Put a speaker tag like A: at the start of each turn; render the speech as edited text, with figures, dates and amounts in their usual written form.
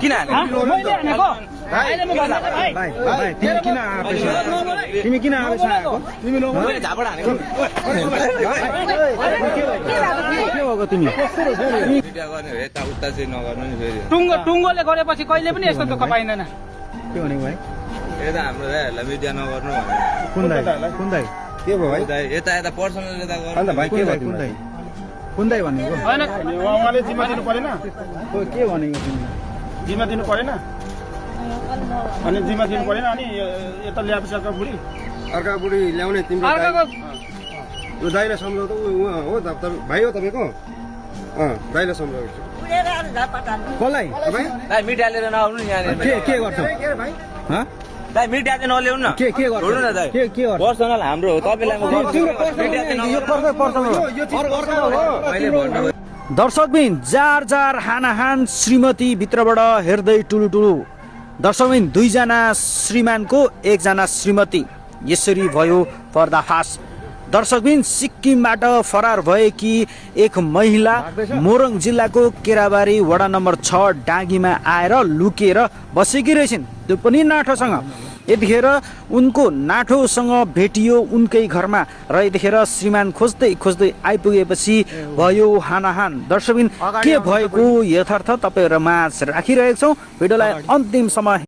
A: किन
B: तिमी किन आवेश आएको
A: मैले झापड हानेको
B: के भएको तिमी
A: भिडियो गर्ने हो यताउता चाहिँ नगर्नु नि फेरि
C: टुङ्गोले गरेपछि कहिले पनि यस्तो दुःख पाइँदैन।
B: के भनेको भाइ
A: यता हाम्रो दाइहरूलाई मिडिया नगर्नु भने
B: कुन दाइ के भयो भाइ
A: दाइ यता यता पर्सनल यता गर्नु
B: अन्त भाइ के भयो कुन दाइ भनेको
C: होइन
D: उहाँले जिम्मा दिनु परेन
B: के भनेको तिमी
D: जिम्मा दिनु परेन अनि जिम्मा दिनु परेन अनि यता ल्याएपछि अर्का बुढी ल्याउने तिम्रो यो दाइलाई सम्झाउ त हो भाइ हो तपाईँको दाइलाई सम्झाउ
B: कसलाई
A: दाइ मिडिया लिएर नआउनु नि यहाँनिर
B: के गर्छौ
A: दाइ मिडिया चाहिँ नल्याउनु न
B: के गर्छौ
A: छोड्नु न दाइ
B: के गर्छौ
A: पर्सनल हाम्रो हो तपाईलाई म मिडिया चाहिँ
B: यो पर्सनल
A: मैले भन्नु
B: दर्शकबिन जार हानाहान श्रीमती भित्रबाट हेर्दै टुलुटुलु दर्शकबिन दुईजना श्रीमानको एकजना श्रीमती यसरी भयो पर्दाफास। दर्शकबिन सिक्किमबाट फरार भएकी एक महिला मोरङ जिल्लाको केराबारी वडा नम्बर 6 डाँगीमा आएर लुकेर बसेकी रहेछन्, त्यो पनि नाठोसँग। यतिखेर उनको नाठोसँग भेटियो उनकै घरमा र यतिखेर श्रीमान खोज्दै आइपुगेपछि भयो हानाहान। दर्शकबिन के भएको यथार्थ तपाईहरुमा राखिरहेको छौं, भिडियोलाई अन्तिमसम्म